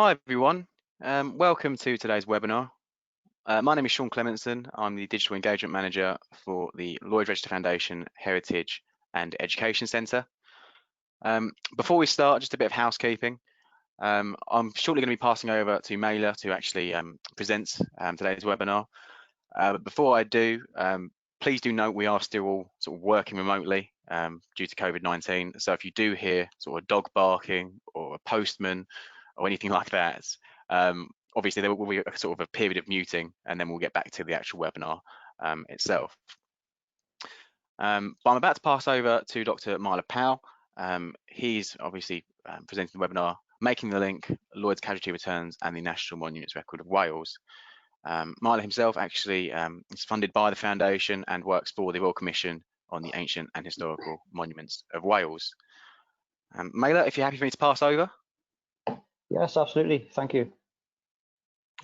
Hi everyone, welcome to today's webinar. My name is Sean Clementson. I'm the Digital Engagement Manager for the Lloyd Register Foundation Heritage and Education Centre. Before we start, just a bit of housekeeping. I'm shortly going to be passing over to Mailer to actually present today's webinar. But before I do, please do note we are still all sort of working remotely due to COVID-19. So if you do hear sort of a dog barking or a postman or anything like that, obviously there will be a sort of a period of muting, and then we'll get back to the actual webinar itself. But I'm about to pass over to Dr. Myler Powell. He's obviously presenting the webinar, Making the Link, Lloyd's Casualty Returns and the National Monuments Record of Wales. Myler himself actually is funded by the foundation and works for the Royal Commission on the Ancient and Historical Monuments of Wales. Myler, if you're happy for me to pass over. Yes, absolutely. Thank you.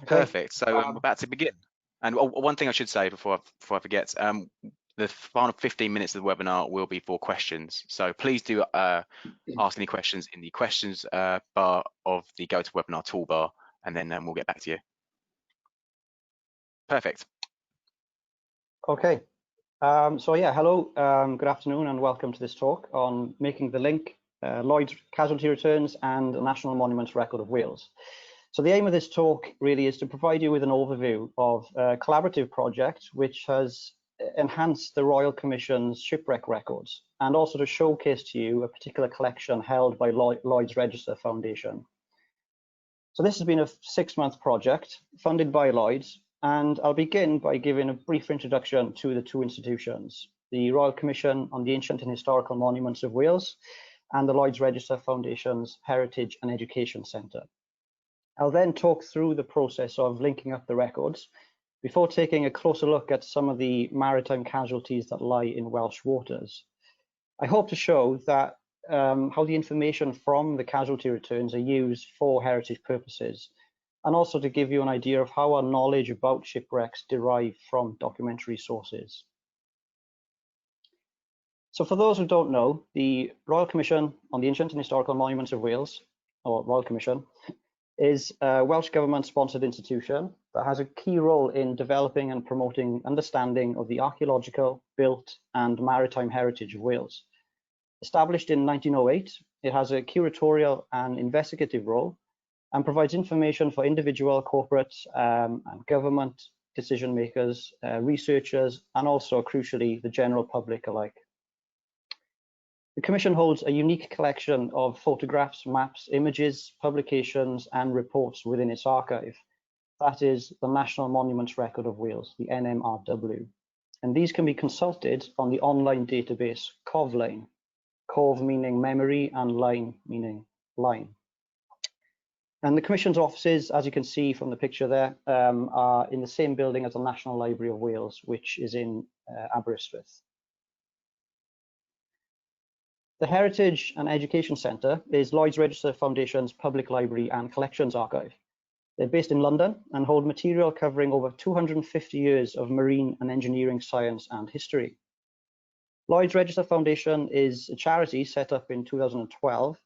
Okay. Perfect. So I'm about to begin. And one thing I should say before I forget, the final 15 minutes of the webinar will be for questions. So please do ask any questions in the questions bar of the GoToWebinar toolbar, and then we'll get back to you. Perfect. Okay. So yeah, hello, good afternoon, and welcome to this talk on Making the Link, Lloyd's Casualty Returns and the National Monuments Record of Wales. So the aim of this talk really is to provide you with an overview of a collaborative project which has enhanced the Royal Commission's shipwreck records, and also to showcase to you a particular collection held by Lloyd's Register Foundation. So this has been a 6-month project funded by Lloyd's, and I'll begin by giving a brief introduction to the two institutions, the Royal Commission on the Ancient and Historical Monuments of Wales and the Lloyd's Register Foundation's Heritage and Education Centre. I'll then talk through the process of linking up the records before taking a closer look at some of the maritime casualties that lie in Welsh waters. I hope to show that how the information from the casualty returns are used for heritage purposes, and also to give you an idea of how our knowledge about shipwrecks derive from documentary sources. So for those who don't know, the Royal Commission on the Ancient and Historical Monuments of Wales, or Royal Commission, is a Welsh government-sponsored institution that has a key role in developing and promoting understanding of the archaeological, built and maritime heritage of Wales. Established in 1908, it has a curatorial and investigative role and provides information for individual, corporate and government decision makers, researchers, and also crucially the general public alike. The Commission holds a unique collection of photographs, maps, images, publications and reports within its archive. That is the National Monuments Record of Wales, the NMRW. And these can be consulted on the online database Coughlin, Cov meaning memory and line meaning line. And the Commission's offices, as you can see from the picture there, are in the same building as the National Library of Wales, which is in Aberystwyth. The Heritage and Education Centre is Lloyd's Register Foundation's public library and collections archive. They're based in London and hold material covering over 250 years of marine and engineering science and history. Lloyd's Register Foundation is a charity set up in 2012,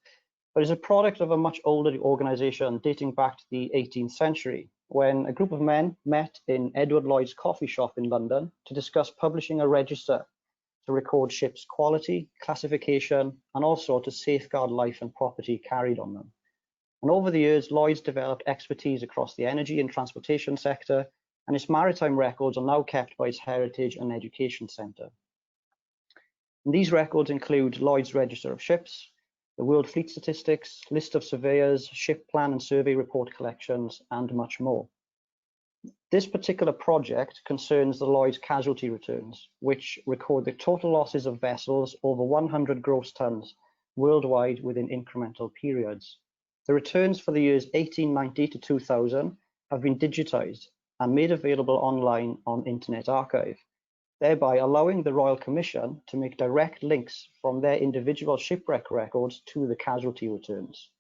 but is a product of a much older organisation dating back to the 18th century, when a group of men met in Edward Lloyd's coffee shop in London to discuss publishing a register to record ships' quality, classification, and also to safeguard life and property carried on them. And over the years, Lloyd's developed expertise across the energy and transportation sector, and its maritime records are now kept by its Heritage and Education Centre. And these records include Lloyd's Register of Ships, the World Fleet Statistics, list of surveyors, ship plan and survey report collections, and much more. This particular project concerns the Lloyd's casualty returns, which record the total losses of vessels over 100 gross tons worldwide within incremental periods. The returns for the years 1890 to 2000 have been digitized and made available online on Internet Archive, thereby allowing the Royal Commission to make direct links from their individual shipwreck records to the casualty returns.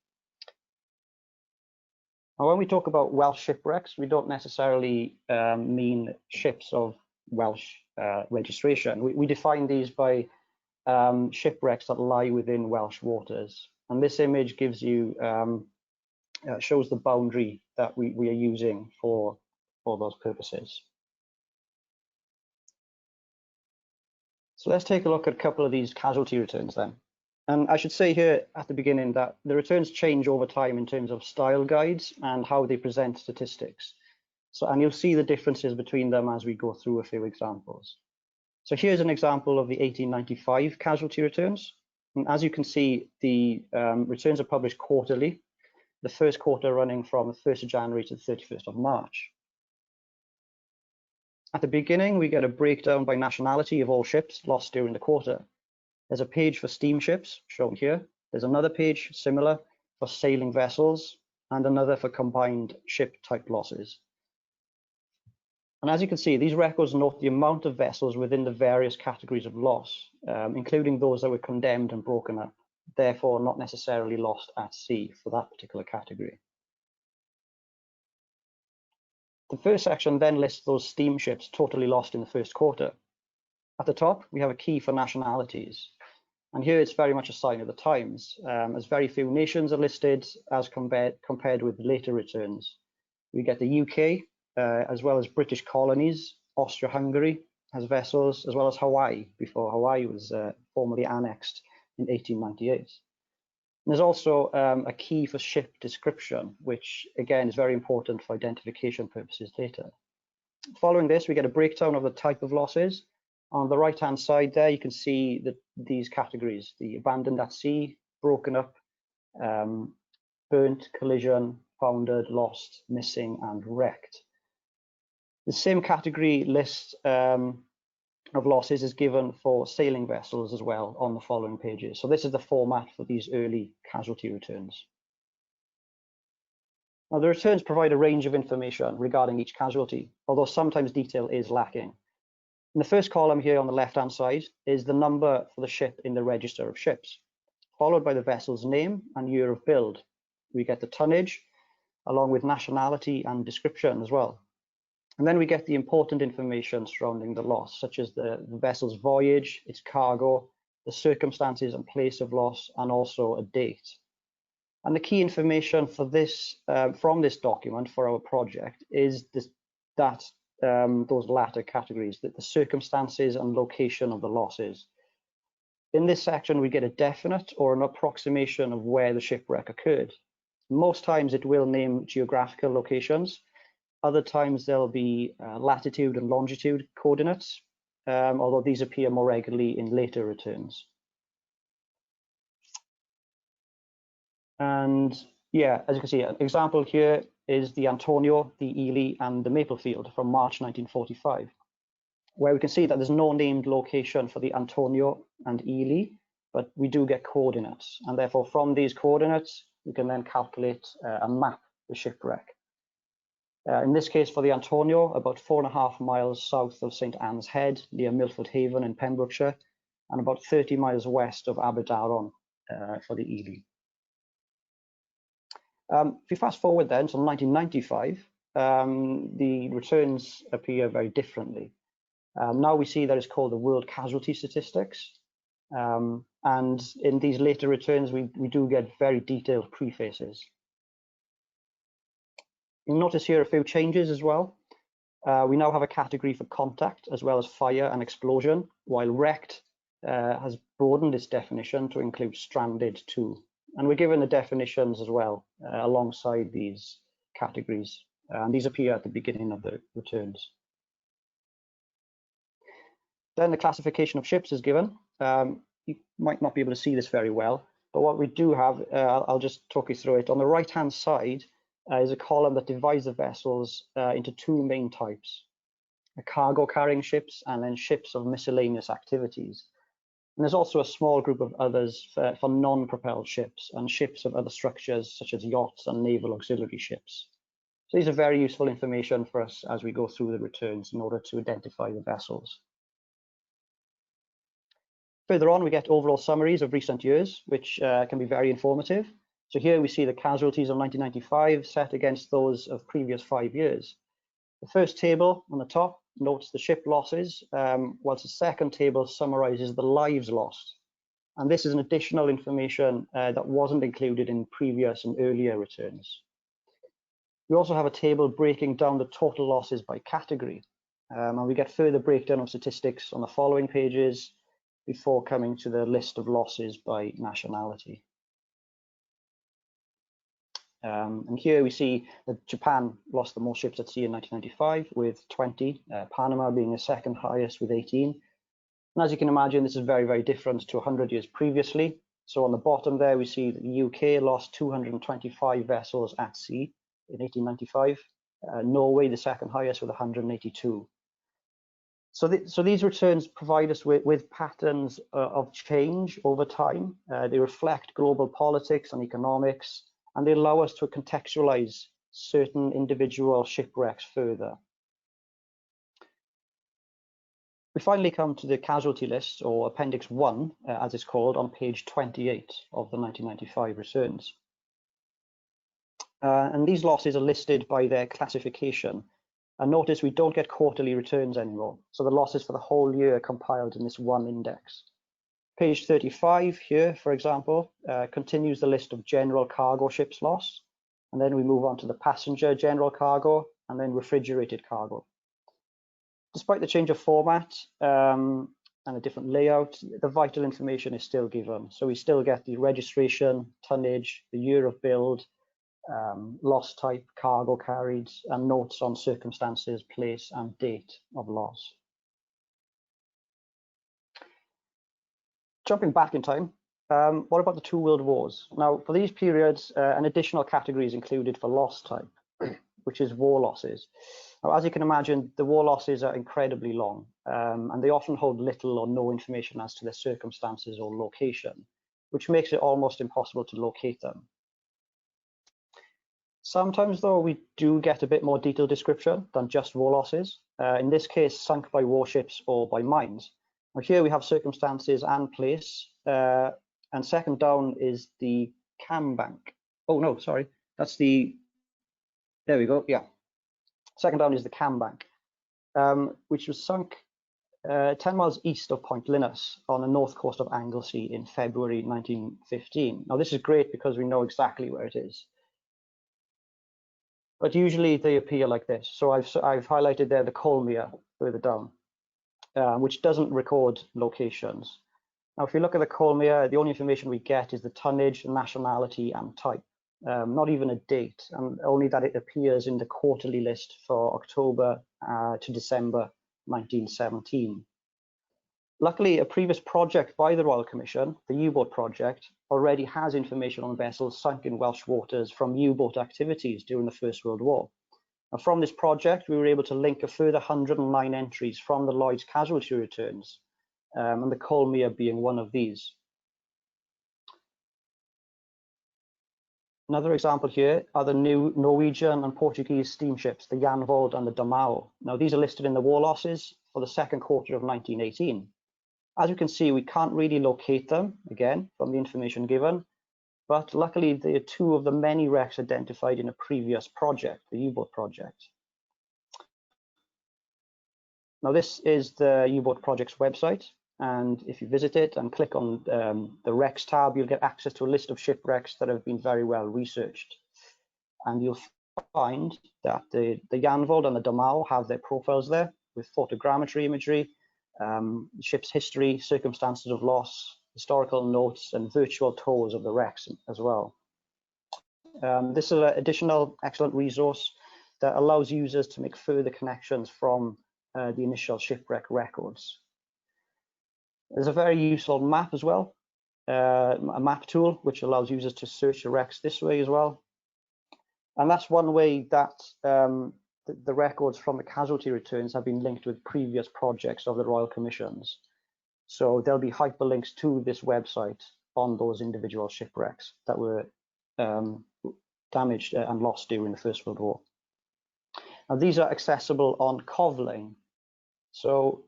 Now, when we talk about Welsh shipwrecks, we don't necessarily mean ships of Welsh registration. We define these by shipwrecks that lie within Welsh waters. And this image gives you shows the boundary that we are using for those purposes. So let's take a look at a couple of these casualty returns then. And I should say here at the beginning that the returns change over time in terms of style guides and how they present statistics. And you'll see the differences between them as we go through a few examples. So here's an example of the 1895 casualty returns. And as you can see, the returns are published quarterly, the first quarter running from the 1st of January to the 31st of March. At the beginning, we get a breakdown by nationality of all ships lost during the quarter. There's a page for steamships, shown here. There's another page, similar, for sailing vessels, and another for combined ship type losses. And as you can see, these records note the amount of vessels within the various categories of loss, including those that were condemned and broken up, therefore not necessarily lost at sea for that particular category. The first section then lists those steamships totally lost in the first quarter. At the top, we have a key for nationalities. And here it's very much a sign of the times, as very few nations are listed as compared with later returns. We get the UK, as well as British colonies. Austria-Hungary has vessels, as well as Hawaii, before Hawaii was formally annexed in 1898. And there's also a key for ship description, which again is very important for identification purposes later. Following this, we get a breakdown of the type of losses. On the right-hand side there, you can see these categories: the abandoned at sea, broken up, burnt, collision, foundered, lost, missing, and wrecked. The same category list of losses is given for sailing vessels as well on the following pages. So this is the format for these early casualty returns. Now, the returns provide a range of information regarding each casualty, although sometimes detail is lacking. In the first column here on the left-hand side is the number for the ship in the register of ships, followed by the vessel's name and year of build. We get the tonnage, along with nationality and description as well. And then we get the important information surrounding the loss, such as the vessel's voyage, its cargo, the circumstances and place of loss, and also a date. And the key information for this, from this document for our project is those latter categories, the circumstances and location of the losses. In this section, we get a definite or an approximation of where the shipwreck occurred. Most times it will name geographical locations. Other times there'll be latitude and longitude coordinates, although these appear more regularly in later returns. And yeah, as you can see, an example here is the Antonio, the Ely, and the Maplefield from March 1945, where we can see that there's no named location for the Antonio and Ely, but we do get coordinates. And therefore, from these coordinates, we can then calculate and map the shipwreck. In this case, for the Antonio, about 4.5 miles south of St. Anne's Head, near Milford Haven in Pembrokeshire, and about 30 miles west of Aberdaron for the Ely. If you fast forward then to 1995, the returns appear very differently. Now we see that it's called the World Casualty Statistics. And in these later returns, we do get very detailed prefaces. You'll notice here a few changes as well. We now have a category for contact as well as fire and explosion, while wrecked has broadened its definition to include stranded too. And we're given the definitions as well alongside these categories. And these appear at the beginning of the returns. Then the classification of ships is given. You might not be able to see this very well, but what we do have, I'll just talk you through it. On the right-hand side is a column that divides the vessels into two main types: cargo carrying ships and then ships of miscellaneous activities. And there's also a small group of others for non-propelled ships and ships of other structures such as yachts and naval auxiliary ships. So these are very useful information for us as we go through the returns in order to identify the vessels. Further on, we get overall summaries of recent years, which can be very informative. So here we see the casualties of 1995 set against those of previous 5 years. The first table on the top notes the ship losses, whilst the second table summarizes the lives lost. And this is an additional information that wasn't included in previous and earlier returns. We also have a table breaking down the total losses by category. And we get further breakdown of statistics on the following pages before coming to the list of losses by nationality. And here we see that Japan lost the most ships at sea in 1995 with 20, Panama being the second highest with 18. And as you can imagine, this is very, very different to 100 years previously. So on the bottom there, we see that the UK lost 225 vessels at sea in 1895. Norway, the second highest, with 182. So these returns provide us with patterns of change over time. They reflect global politics and economics, and they allow us to contextualize certain individual shipwrecks further. We finally come to the casualty list, or Appendix 1, as it's called, on page 28 of the 1995 returns. And these losses are listed by their classification. And notice we don't get quarterly returns anymore. So the losses for the whole year are compiled in this one index. Page 35 here, for example, continues the list of general cargo ships lost. And then we move on to the passenger general cargo and then refrigerated cargo. Despite the change of format and a different layout, the vital information is still given. So we still get the registration, tonnage, the year of build, loss type, cargo carried, and notes on circumstances, place, and date of loss. Jumping back in time, what about the two world wars? Now, for these periods, an additional category is included for loss type, which is war losses. Now, as you can imagine, the war losses are incredibly long, and they often hold little or no information as to their circumstances or location, which makes it almost impossible to locate them. Sometimes, though, we do get a bit more detailed description than just war losses. In this case, sunk by warships or by mines. Now, here we have circumstances and place, and second down is the cam bank. Oh, no, sorry, that's the, there we go, yeah. Second down is the cam bank, which was sunk 10 miles east of Point Linus on the north coast of Anglesey in February 1915. Now, this is great because we know exactly where it is. But usually they appear like this. So I've highlighted there the Colmia further down, which doesn't record locations. Now, if you look at the Colmia, the only information we get is the tonnage, nationality, and type, not even a date, and only that it appears in the quarterly list for October to December 1917. Luckily, a previous project by the Royal Commission, the U-boat project, already has information on vessels sunk in Welsh waters from U-boat activities during the First World War. And from this project, we were able to link a further 109 entries from the Lloyd's casualty returns, and the Colmia being one of these. Another example here are the new Norwegian and Portuguese steamships, the Janvold and the Domao. Now, these are listed in the war losses for the second quarter of 1918. As you can see, we can't really locate them, again, from the information given, but luckily they are two of the many wrecks identified in a previous project, the U-boat project. Now, this is the U-boat project's website, and if you visit it and click on the wrecks tab, you'll get access to a list of shipwrecks that have been very well researched. And you'll find that the Janvold and the Domao have their profiles there with photogrammetry imagery, ship's history, circumstances of loss, historical notes, and virtual tours of the wrecks as well. This is an additional excellent resource that allows users to make further connections from the initial shipwreck records. There's a very useful map as well, a map tool, which allows users to search the wrecks this way as well. And that's one way that the records from the casualty returns have been linked with previous projects of the Royal Commissions. So there'll be hyperlinks to this website on those individual shipwrecks that were damaged and lost during the First World War. Now, these are accessible on Coughlin. So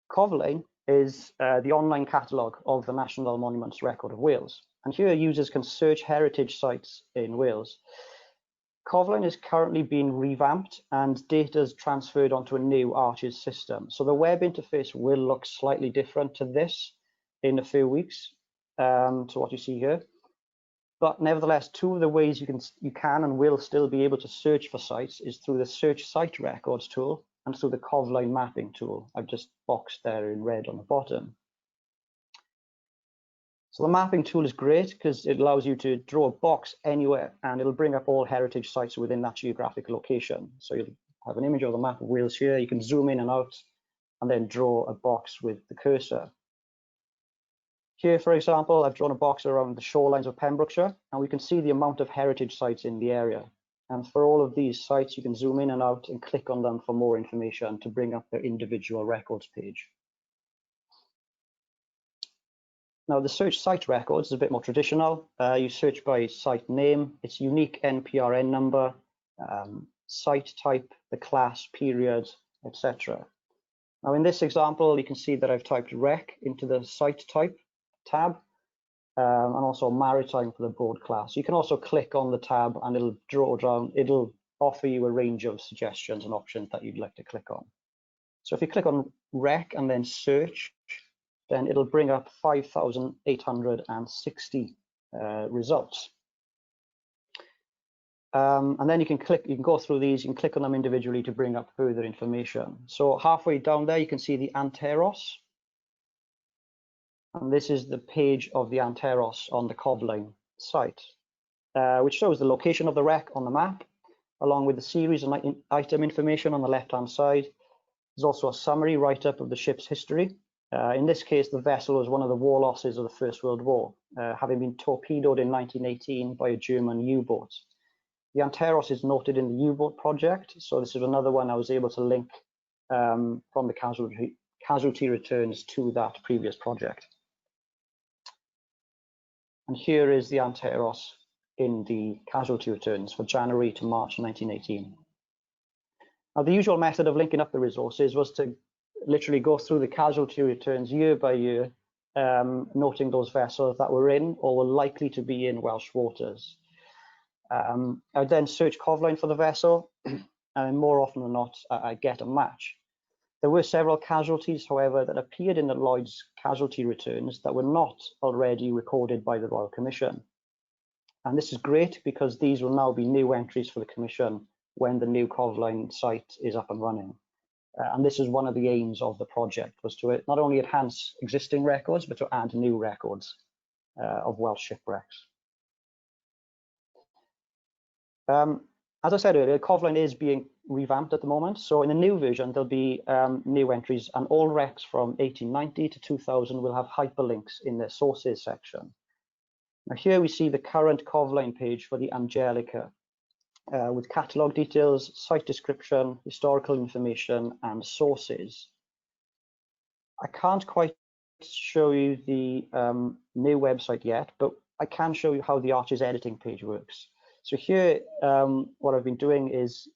Coughlin is the online catalogue of the National Monuments Record of Wales. And here users can search heritage sites in Wales. Coughlin is currently being revamped and data is transferred onto a new Arches system. So the web interface will look slightly different to this in a few weeks, to what you see here. But nevertheless, two of the ways you can and will still be able to search for sites is through the Search Site Records tool and through the Coughlin mapping tool. I've just boxed there in red on the bottom. So the mapping tool is great because it allows you to draw a box anywhere and it'll bring up all heritage sites within that geographic location. So you'll have an image of the map of Wales here. You can zoom in and out and then draw a box with the cursor. Here, for example, I've drawn a box around the shorelines of Pembrokeshire, and we can see the amount of heritage sites in the area. And for all of these sites, you can zoom in and out and click on them for more information to bring up their individual records page. Now, the search site records is a bit more traditional. You search by site name, its unique NPRN number, site type, the class, period, etc. Now, in this example, you can see that I've typed rec into the site type tab, and also maritime for the broad class. You can also click on the tab and it'll draw down, it'll offer you a range of suggestions and options that you'd like to click on. So if you click on rec and then search, then it'll bring up 5,860 results. And then you can go through these, you can click on them individually to bring up further information. So halfway down there, you can see the Anteros. And this is the page of the Anteros on the Coughlin site, which shows the location of the wreck on the map, along with the series and item information on the left-hand side. There's also a summary write-up of the ship's history. In this case, the vessel was one of the war losses of the First World War, having been torpedoed in 1918 by a German U-boat. The Anteros is noted in the U-boat project, so this is another one I was able to link from the casualty returns to that previous project. And here is the Anteros in the casualty returns for January to March 1918. Now, the usual method of linking up the resources was to literally go through the casualty returns year by year, noting those vessels that were in or were likely to be in Welsh waters. I'd then search Coughlin for the vessel, and more often than not, I get a match. There were several casualties, however, that appeared in the Lloyd's casualty returns that were not already recorded by the Royal Commission. And this is great because these will now be new entries for the Commission when the new Coughlin site is up and running. And this is one of the aims of the project, was to not only enhance existing records, but to add new records of Welsh shipwrecks. As I said earlier, Coughlin is being revamped at the moment. So in the new version, there'll be new entries, and all wrecks from 1890 to 2000 will have hyperlinks in their sources section. Now here we see the current Coughlin page for the Angelica, with catalogue details, site description, historical information, and sources. I can't quite show you the new website yet, but I can show you how the Arches editing page works. So here, what I've been doing is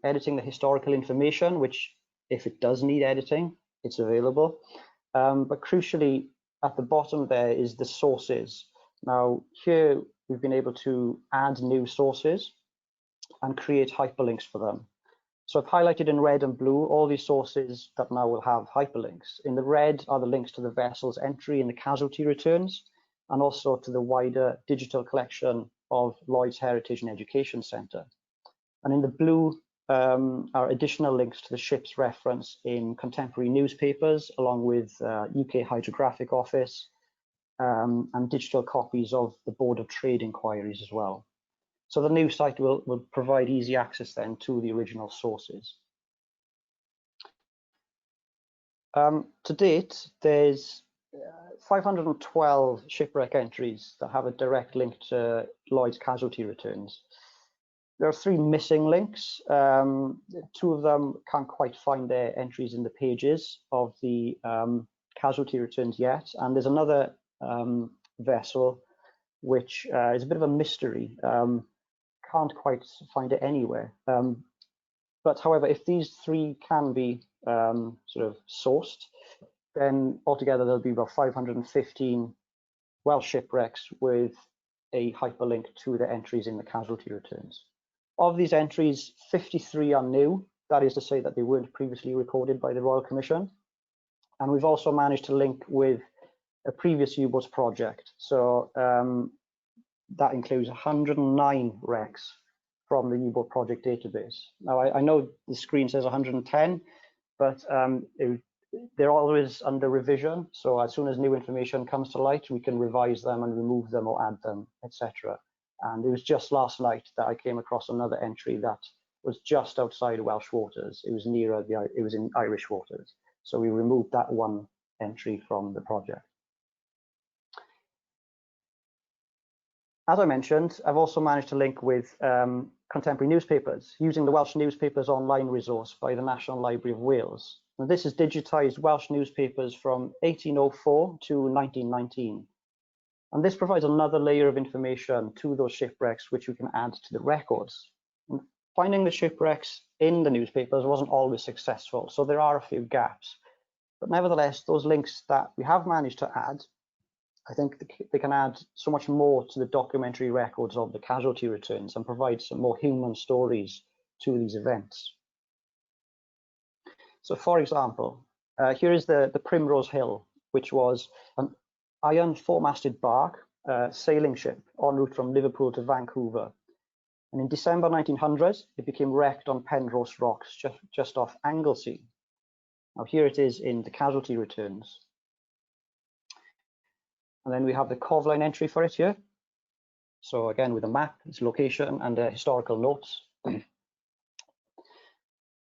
editing the historical information, which if it does need editing, it's available. But crucially, at the bottom there is the sources. Now here, we've been able to add new sources and create hyperlinks for them. So I've highlighted in red and blue all these sources that now will have hyperlinks. In the red are the links to the vessel's entry in the casualty returns, and also to the wider digital collection of Lloyd's Heritage and Education Centre. And in the blue are additional links to the ship's reference in contemporary newspapers, along with UK Hydrographic Office, and digital copies of the Board of Trade inquiries as well. So the new site will provide easy access then to the original sources. To date, there's 512 shipwreck entries that have a direct link to Lloyd's casualty returns. There are 3 missing links. 2 of them can't quite find their entries in the pages of the casualty returns yet. And there's another vessel which is a bit of a mystery. Can't quite find it anywhere. But however, if these 3 can be sort of sourced, then altogether there'll be about 515 Welsh shipwrecks with a hyperlink to the entries in the casualty returns. Of these entries, 53 are new. That is to say that they weren't previously recorded by the Royal Commission. And we've also managed to link with a previous U-boats project. So that includes 109 wrecks from the U-boat project database. Now, I know the screen says 110, but they're always under revision. So as soon as new information comes to light, we can revise them and remove them or add them, etc. And it was just last night that I came across another entry that was just outside Welsh waters. It was it was in Irish waters. So we removed that one entry from the project. As I mentioned, I've also managed to link with contemporary newspapers using the Welsh Newspapers Online resource by the National Library of Wales. Now, this has digitized Welsh newspapers from 1804 to 1919. And this provides another layer of information to those shipwrecks, which we can add to the records. And finding the shipwrecks in the newspapers wasn't always successful, so there are a few gaps. But nevertheless, those links that we have managed to add, I think they can add so much more to the documentary records of the casualty returns and provide some more human stories to these events. So for example, here is the Primrose Hill, which was an iron four-masted bark, sailing ship en route from Liverpool to Vancouver. And in December 1900, it became wrecked on Penrose Rocks, just off Anglesey. Now here it is in the casualty returns. And then we have the Coughlin entry for it here. So again, with a map, its location and historical notes.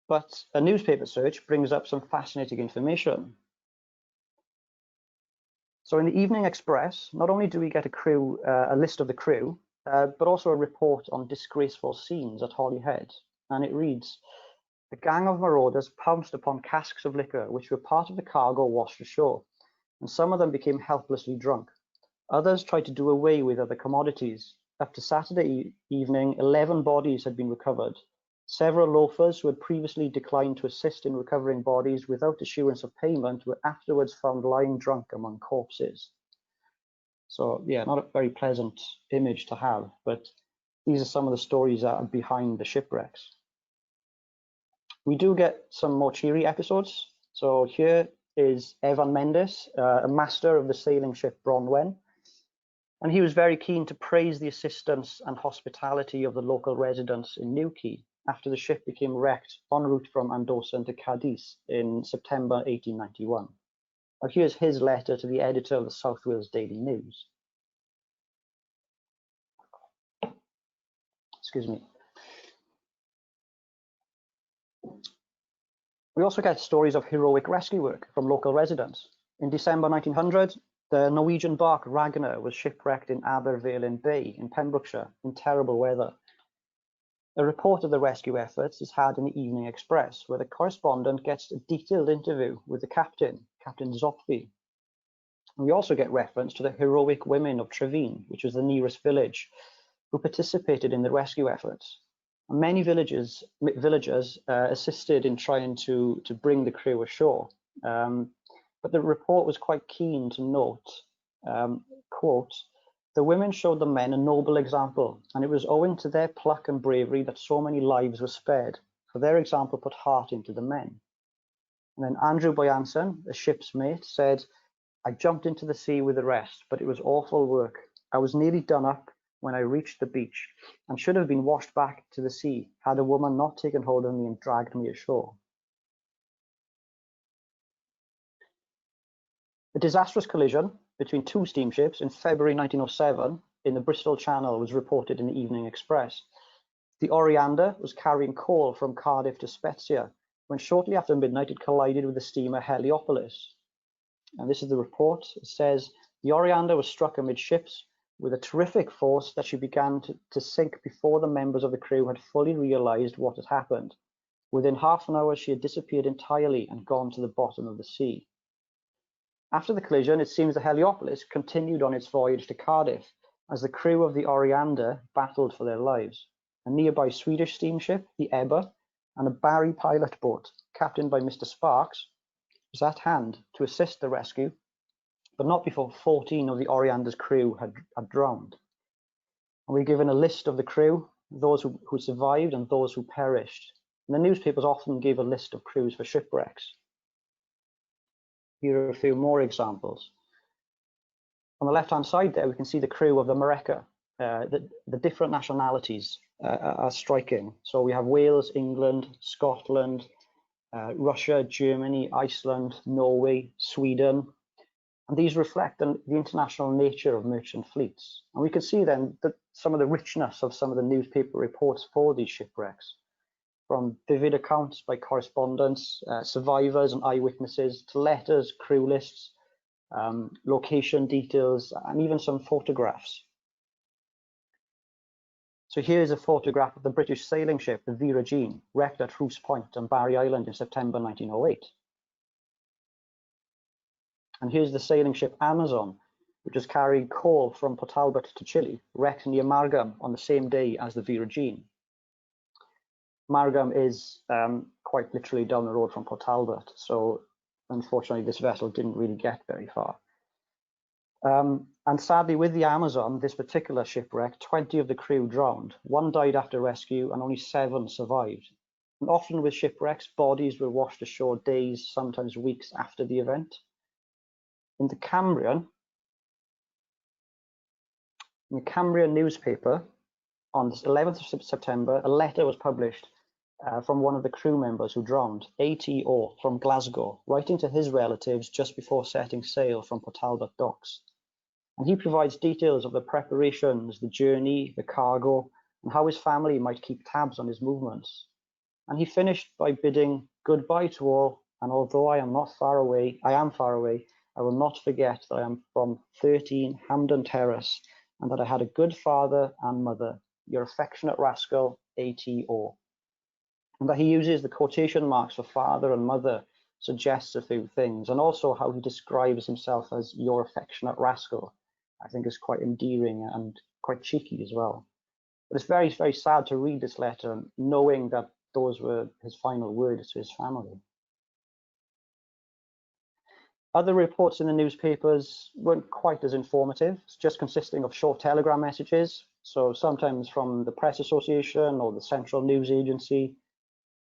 But a newspaper search brings up some fascinating information. So in the Evening Express, not only do we get a list of the crew, but also a report on disgraceful scenes at Holyhead. And it reads, "A gang of marauders pounced upon casks of liquor, which were part of the cargo washed ashore, and some of them became helplessly drunk. Others tried to do away with other commodities. Up to Saturday evening, 11 bodies had been recovered. Several loafers who had previously declined to assist in recovering bodies without assurance of payment were afterwards found lying drunk among corpses." So yeah, not a very pleasant image to have, but these are some of the stories that are behind the shipwrecks. We do get some more cheery episodes. So here is Evan Mendes, a master of the sailing ship Bronwen. And he was very keen to praise the assistance and hospitality of the local residents in Newquay after the ship became wrecked en route from Andosan to Cadiz in September 1891. Now here's his letter to the editor of the South Wales Daily News. Excuse me. We also get stories of heroic rescue work from local residents. In December 1900, the Norwegian bark Ragnar was shipwrecked in Aberfeilyn Bay in Pembrokeshire in terrible weather. A report of the rescue efforts is had in the Evening Express, where the correspondent gets a detailed interview with the captain, Captain Zopfi. And we also get reference to the heroic women of Trevine, which was the nearest village, who participated in the rescue efforts. And many villagers assisted in trying to bring the crew ashore. But the report was quite keen to note, quote, "The women showed the men a noble example, and it was owing to their pluck and bravery that so many lives were spared, for their example put heart into the men." And then Andrew Boyanson, a ship's mate, said, "I jumped into the sea with the rest, but it was awful work. I was nearly done up when I reached the beach, and should have been washed back to the sea had a woman not taken hold of me and dragged me ashore." A disastrous collision between two steamships in February 1907 in the Bristol Channel was reported in the Evening Express. The Oriander was carrying coal from Cardiff to Spezia when shortly after midnight it collided with the steamer Heliopolis. And this is the report. It says, "The Oriander was struck amidships with a terrific force that she began to sink before the members of the crew had fully realized what had happened. Within half an hour she had disappeared entirely and gone to the bottom of the sea." After the collision, it seems the Heliopolis continued on its voyage to Cardiff as the crew of the Oriander battled for their lives. A nearby Swedish steamship, the Ebba, and a Barry pilot boat, captained by Mr. Sparks, was at hand to assist the rescue, but not before 14 of the Oriander's crew had drowned. And we're given a list of the crew, those who survived and those who perished. And the newspapers often gave a list of crews for shipwrecks. Here are a few more examples. On the left-hand side there, we can see the crew of the Mareka, the different nationalities are striking. So we have Wales, England, Scotland, Russia, Germany, Iceland, Norway, Sweden. And these reflect the international nature of merchant fleets. And we can see then that some of the richness of some of the newspaper reports for these shipwrecks, from vivid accounts by correspondents, survivors and eyewitnesses, to letters, crew lists, location details, and even some photographs. So here's a photograph of the British sailing ship, the Vera Jean, wrecked at Roos Point on Barry Island in September 1908. And here's the sailing ship Amazon, which has carried coal from Port Talbot to Chile, wrecked near Margam on the same day as the Vera Jean. Margam is quite literally down the road from Port Talbot, so unfortunately this vessel didn't really get very far. And sadly, with the Amazon, this particular shipwreck, 20 of the crew drowned. 1 died after rescue and only 7 survived. And often with shipwrecks, bodies were washed ashore days, sometimes weeks after the event. In the Cambrian newspaper, on the 11th of September, a letter was published from one of the crew members who drowned, ATO from Glasgow, writing to his relatives just before setting sail from Port Talbot docks. And he provides details of the preparations, the journey, the cargo, and how his family might keep tabs on his movements. And he finished by bidding goodbye to all, and although I am far away, I will not forget that I am from 13 Hampden Terrace, and that I had a good father and mother, your affectionate rascal, ATO. And that he uses the quotation marks for father and mother suggests a few things, and also how he describes himself as your affectionate rascal, I think is quite endearing and quite cheeky as well. But it's very, very sad to read this letter, knowing that those were his final words to his family. Other reports in the newspapers weren't quite as informative, just consisting of short telegram messages, so sometimes from the Press Association or the Central News Agency,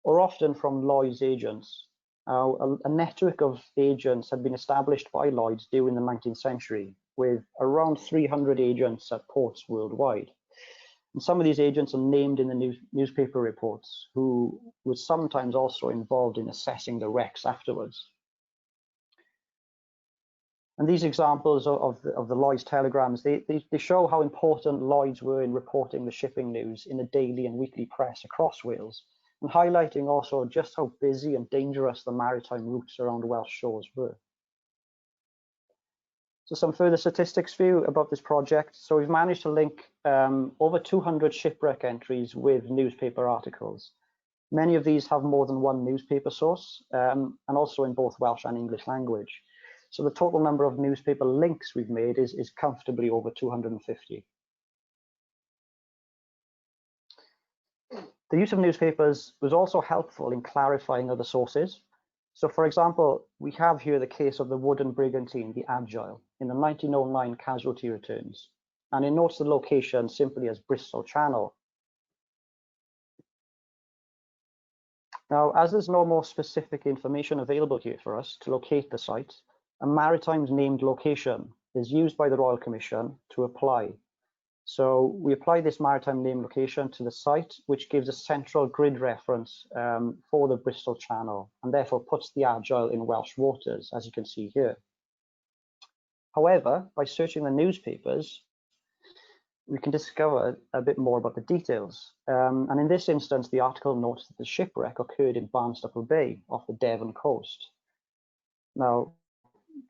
or often from Lloyd's agents. A network of agents had been established by Lloyd's during the 19th century, with around 300 agents at ports worldwide. And some of these agents are named in the newspaper reports, who were sometimes also involved in assessing the wrecks afterwards. And these examples of the Lloyd's telegrams, they show how important Lloyd's were in reporting the shipping news in the daily and weekly press across Wales, and highlighting also just how busy and dangerous the maritime routes around Welsh shores were. So some further statistics for you about this project. So we've managed to link over 200 shipwreck entries with newspaper articles. Many of these have more than one newspaper source, and also in both Welsh and English language. So the total number of newspaper links we've made is comfortably over 250. The use of newspapers was also helpful in clarifying other sources. So for example, we have here the case of the wooden brigantine, the Agile, in the 1909 casualty returns, and it notes the location simply as Bristol Channel. Now, as there's no more specific information available here for us to locate the site, a maritime named location is used by the Royal Commission to apply. So we apply this maritime name location to the site, which gives a central grid reference for the Bristol Channel, and therefore puts the Agile in Welsh waters, as you can see here. However, by searching the newspapers, we can discover a bit more about the details. And in this instance, the article notes that the shipwreck occurred in Barnstaple Bay off the Devon coast. Now,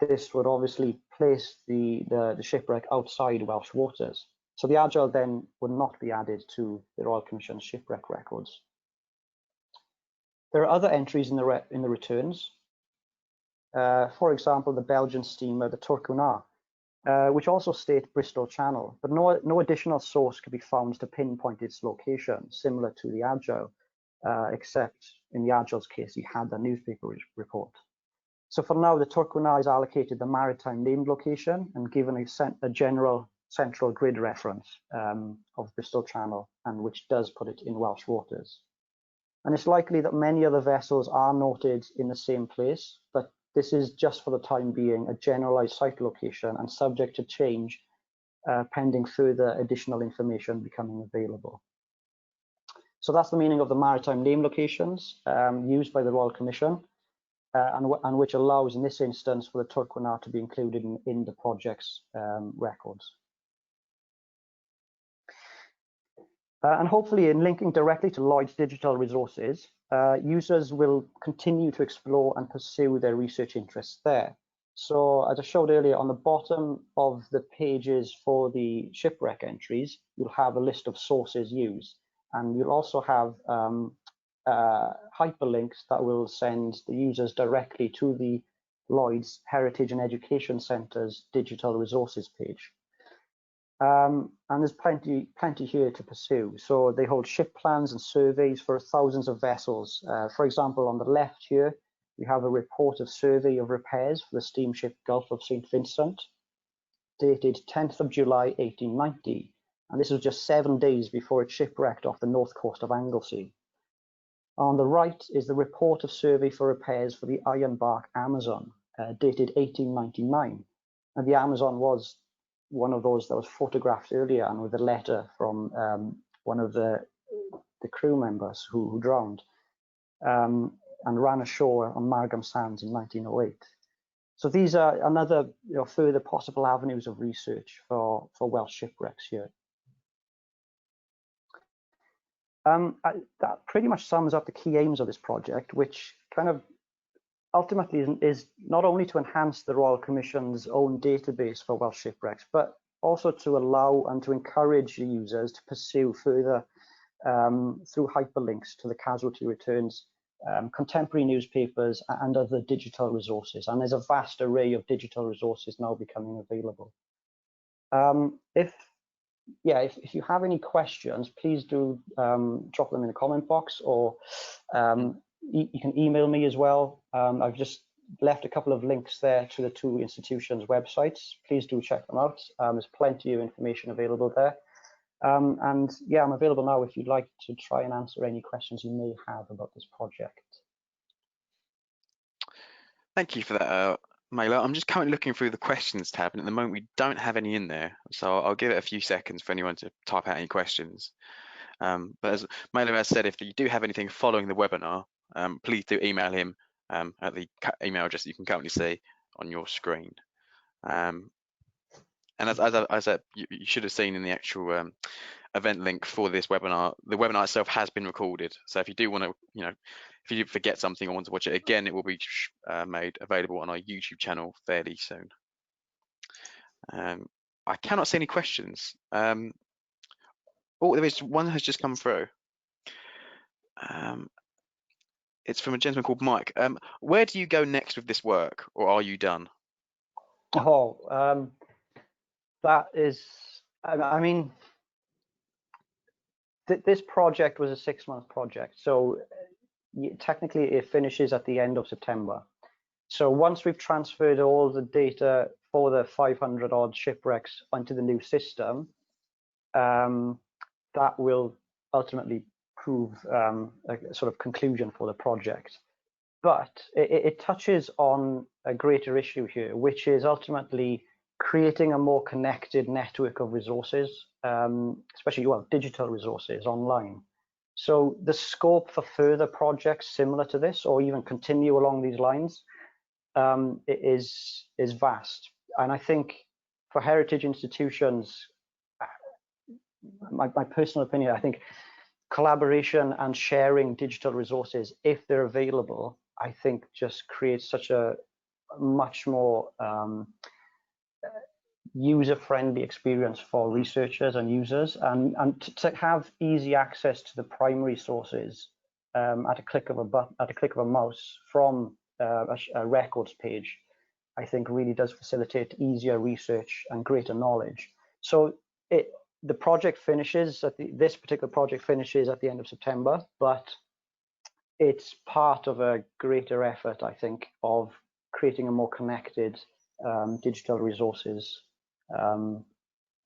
this would obviously place the shipwreck outside Welsh waters. So the Agile then would not be added to the Royal Commission's shipwreck records. There are other entries in the returns. For example, the Belgian steamer, the Torquenard, which also state Bristol Channel, but no additional source could be found to pinpoint its location, similar to the Agile, except in the Agile's case, he had a newspaper report. So for now, the Torquenard is allocated the maritime named location and given a general central grid reference of Bristol Channel, and which does put it in Welsh waters. And it's likely that many other vessels are noted in the same place, but this is just for the time being a generalized site location and subject to change pending further additional information becoming available. So that's the meaning of the maritime name locations used by the Royal Commission, and which allows, in this instance, for the Turquenar to be included in the project's records. And hopefully, in linking directly to Lloyd's digital resources, users will continue to explore and pursue their research interests there. So as I showed earlier, on the bottom of the pages for the shipwreck entries, you'll have a list of sources used. And you'll also have hyperlinks that will send the users directly to the Lloyd's Heritage and Education Centre's digital resources page. And there's plenty here to pursue. So they hold ship plans and surveys for thousands of vessels. For example, on the left here, we have a report of survey of repairs for the steamship Gulf of St. Vincent, dated 10th of July, 1890. And this was just 7 days before it shipwrecked off the north coast of Anglesey. On the right is the report of survey for repairs for the ironbark Amazon, dated 1899. And the Amazon was one of those that was photographed earlier, and with a letter from one of the crew members who drowned and ran ashore on Margam Sands in 1908. So these are another further possible avenues of research for Welsh shipwrecks here. That pretty much sums up the key aims of this project, which kind of ultimately is not only to enhance the Royal Commission's own database for Welsh shipwrecks, but also to allow and to encourage users to pursue further through hyperlinks to the casualty returns, contemporary newspapers, and other digital resources. And there's a vast array of digital resources now becoming available. If you have any questions, please do drop them in the comment box, or you can email me as well. I've just left a couple of links there to the two institutions' websites. Please do check them out. There's plenty of information available there. And yeah, I'm available now if you'd like to try and answer any questions you may have about this project. Thank you for that, Mailer. I'm just currently looking through the questions tab, and at the moment we don't have any in there. So I'll give it a few seconds for anyone to type out any questions. But as Mailer has said, if you do have anything following the webinar, please do email him at the email address that you can currently see on your screen. And as you should have seen in the actual event link for this webinar, the webinar itself has been recorded. So if you do want to, if you do forget something or want to watch it again, it will be made available on our YouTube channel fairly soon. I cannot see any questions. Oh, there is one has just come through. It's from a gentleman called Mike. Where do you go next with this work, or are you done? Oh, that is, I mean, this project was a 6-month project. So technically it finishes at the end of September. So once we've transferred all the data for the 500 odd shipwrecks onto the new system, that will ultimately prove a sort of conclusion for the project. But it touches on a greater issue here, which is ultimately creating a more connected network of resources, especially digital resources online. So the scope for further projects similar to this, or even continue along these lines, is vast. And I think for heritage institutions, my personal opinion, I think collaboration and sharing digital resources, if they're available, I think just creates such a much more user-friendly experience for researchers and users, and to have easy access to the primary sources at a click of a mouse from a records page, I think really does facilitate easier research and greater knowledge. So the project finishes this particular project finishes at the end of September, but it's part of a greater effort, I think, of creating a more connected digital resources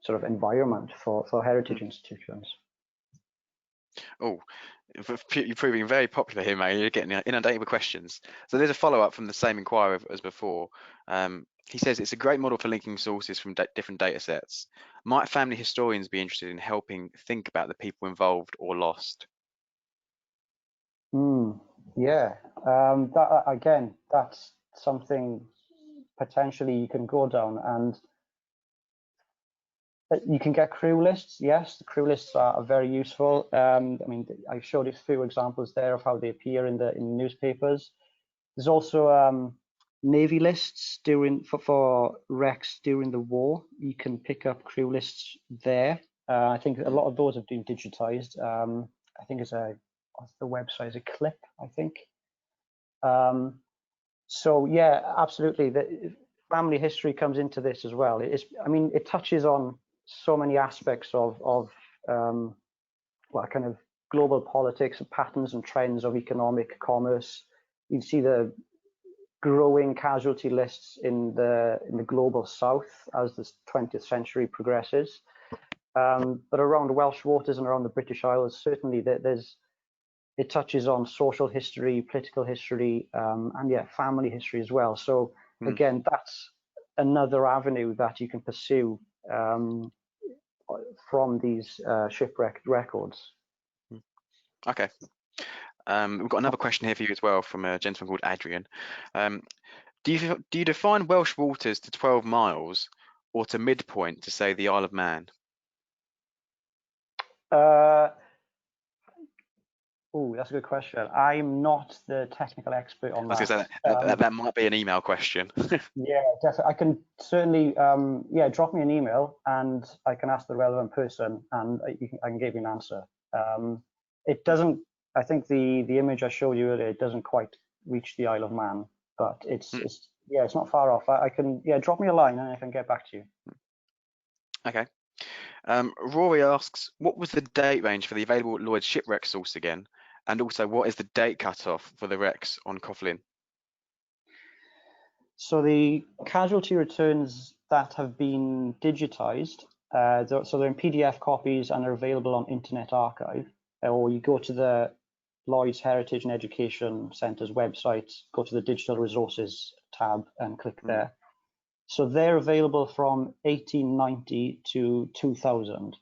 sort of environment for heritage institutions. Oh, you're proving very popular here, mate. You're getting inundated with questions. So there's a follow-up from the same inquiry as before. He says it's a great model for linking sources from different data sets. Might family historians be interested in helping think about the people involved or lost? Yeah, again, that's something potentially you can go down, and you can get crew lists. Yes, the crew lists are very useful. I mean, I showed you a few examples there of how they appear in the newspapers. There's also Navy lists for wrecks during the war. You can pick up crew lists there. I think a lot of those have been digitized. I think what's the website? Is it Clip, I think. So yeah, absolutely. The family history comes into this as well. I mean, it touches on so many aspects of well, kind of global politics, patterns and trends of economic commerce. You see the growing casualty lists in the global south as the 20th century progresses. But around Welsh waters and around the British Isles, certainly it touches on social history, political history, and yeah, family history as well. So again, that's another avenue that you can pursue from these shipwrecked records. Okay. We've got another question here for you as well from a gentleman called Adrian. Do you define Welsh waters to 12 miles or to midpoint to say the Isle of Man? Oh, that's a good question. I'm not the technical expert on that. I was going to say that might be an email question. Yeah, definitely. I can certainly, yeah, drop me an email and I can ask the relevant person and I can give you an answer. It doesn't, I think the image I showed you earlier, it doesn't quite reach the Isle of Man, but it's yeah, it's not far off. I can, yeah, drop me a line and I can get back to you. Okay. Rory asks, what was the date range for the available Lloyd's shipwreck source again? And also, what is the date cutoff for the wrecks on Coughlin? So the casualty returns that have been digitized, so they're in PDF copies and are available on Internet Archive, or you go to the Lloyd's Heritage and Education Centre's website, go to the Digital Resources tab and click there. So they're available from 1890 to 2000.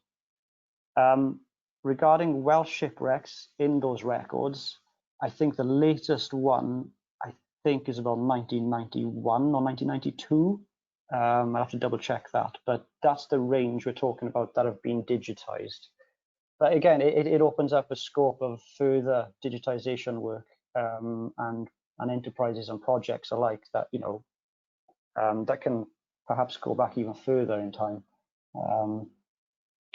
Regarding Welsh shipwrecks in those records, I think the latest one is about 1991 or 1992. I'll have to double check that, but that's the range we're talking about that have been digitized. But again, it opens up a scope of further digitization work and enterprises and projects alike that, you know, that can perhaps go back even further in time.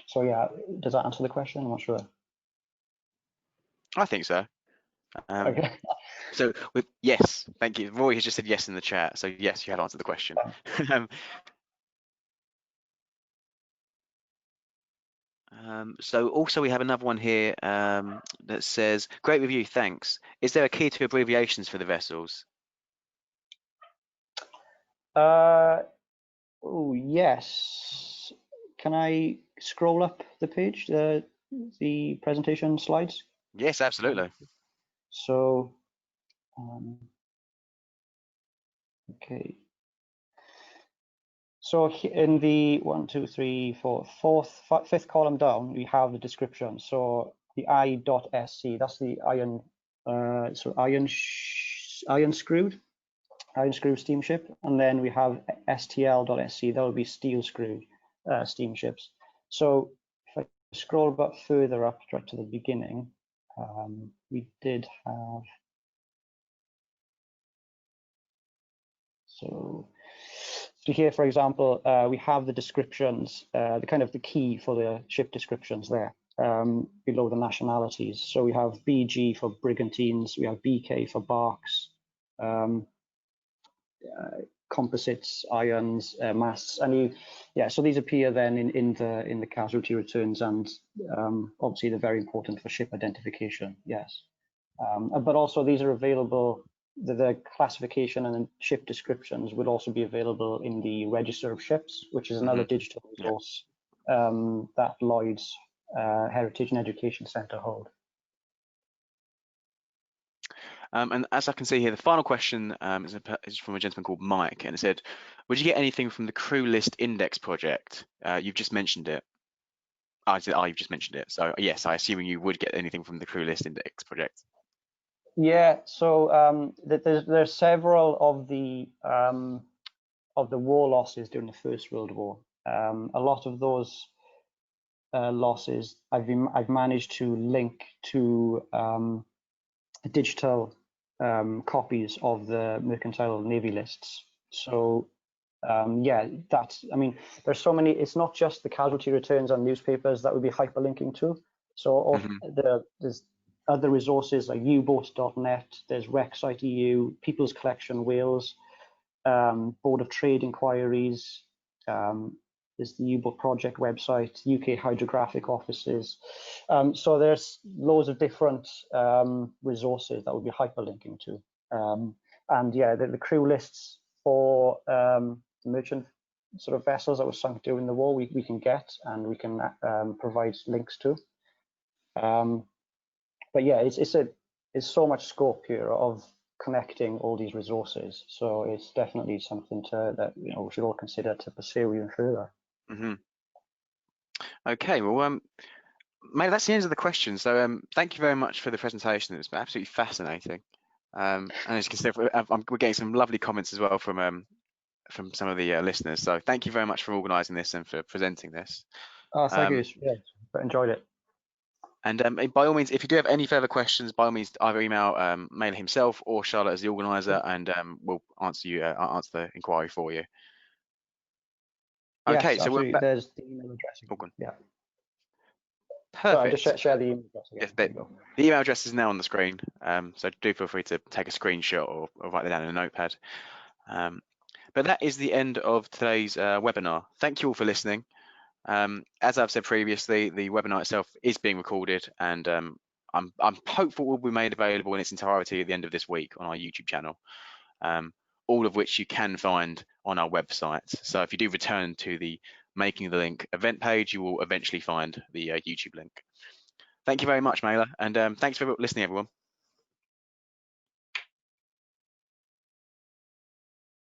So yeah, does that answer the question? I'm not sure. I think so. Okay. So yes, thank you. Roy has just said yes in the chat. So yes, you have answered the question. So also we have another one here that says, great review, thanks. Is there a key to abbreviations for the vessels? Oh, yes. Can I scroll up the page, the presentation slides? Yes, absolutely. So, okay. So in the 1, 2, 3, 4, fifth column down, we have the description. So the I.SC, that's the iron screw steamship, and then we have STL.SC, that will be steel screw steamships. So if I scroll a bit further up right to the beginning, we did have, so here, for example, we have the descriptions, the kind of the key for the ship descriptions there below the nationalities. So we have BG for brigantines, we have BK for barks, composites, irons, masts, and so these appear then in the casualty returns, and obviously they're very important for ship identification. Yes, but also these are available. The classification and ship descriptions would also be available in the Register of Ships, which is another digital resource that Lloyd's Heritage and Education Centre hold. And as I can see here, the final question is from a gentleman called Mike, and it said, would you get anything from the crew list index project? You've just mentioned it. You've just mentioned it. So yes, I assume you would get anything from the crew list index project. Yeah, so there's several of the war losses during the First World War. A lot of those losses I've managed to link to digital copies of the mercantile navy lists. So yeah, I mean, there's so many. It's not just the casualty returns on newspapers that would be hyperlinking to. So there's other resources like uboat.net, there's wreck.site.eu, People's Collection Wales, Board of Trade Inquiries, there's the U-Boat Project website, UK Hydrographic Offices. So there's loads of different resources that would be hyperlinking to. And yeah, the crew lists for merchant sort of vessels that were sunk during the war, we can get and we can provide links to. But yeah, it's so much scope here of connecting all these resources. So it's definitely something that we should all consider to pursue even further. Okay, well, mate, that's the end of the questions. So thank you very much for the presentation. It's been absolutely fascinating. And as you can see, we're getting some lovely comments as well from some of the listeners. So thank you very much for organising this and for presenting this. Oh, thank you. Yeah, I enjoyed it. And by all means, if you do have any further questions, by all means, either email Mailer himself or Charlotte as the organiser, and we'll answer the inquiry for you. Okay, yes, so there's the email address again. Yeah. Perfect. So just share the email address again. Yes, the email address is now on the screen, so do feel free to take a screenshot or write it down in a notepad. But that is the end of today's webinar. Thank you all for listening. As I've said previously, the webinar itself is being recorded, and I'm hopeful it will be made available in its entirety at the end of this week on our YouTube channel, all of which you can find on our website. So if you do return to the Making the Link event page, you will eventually find the YouTube link. Thank you very much, Mailer, and thanks for listening, everyone.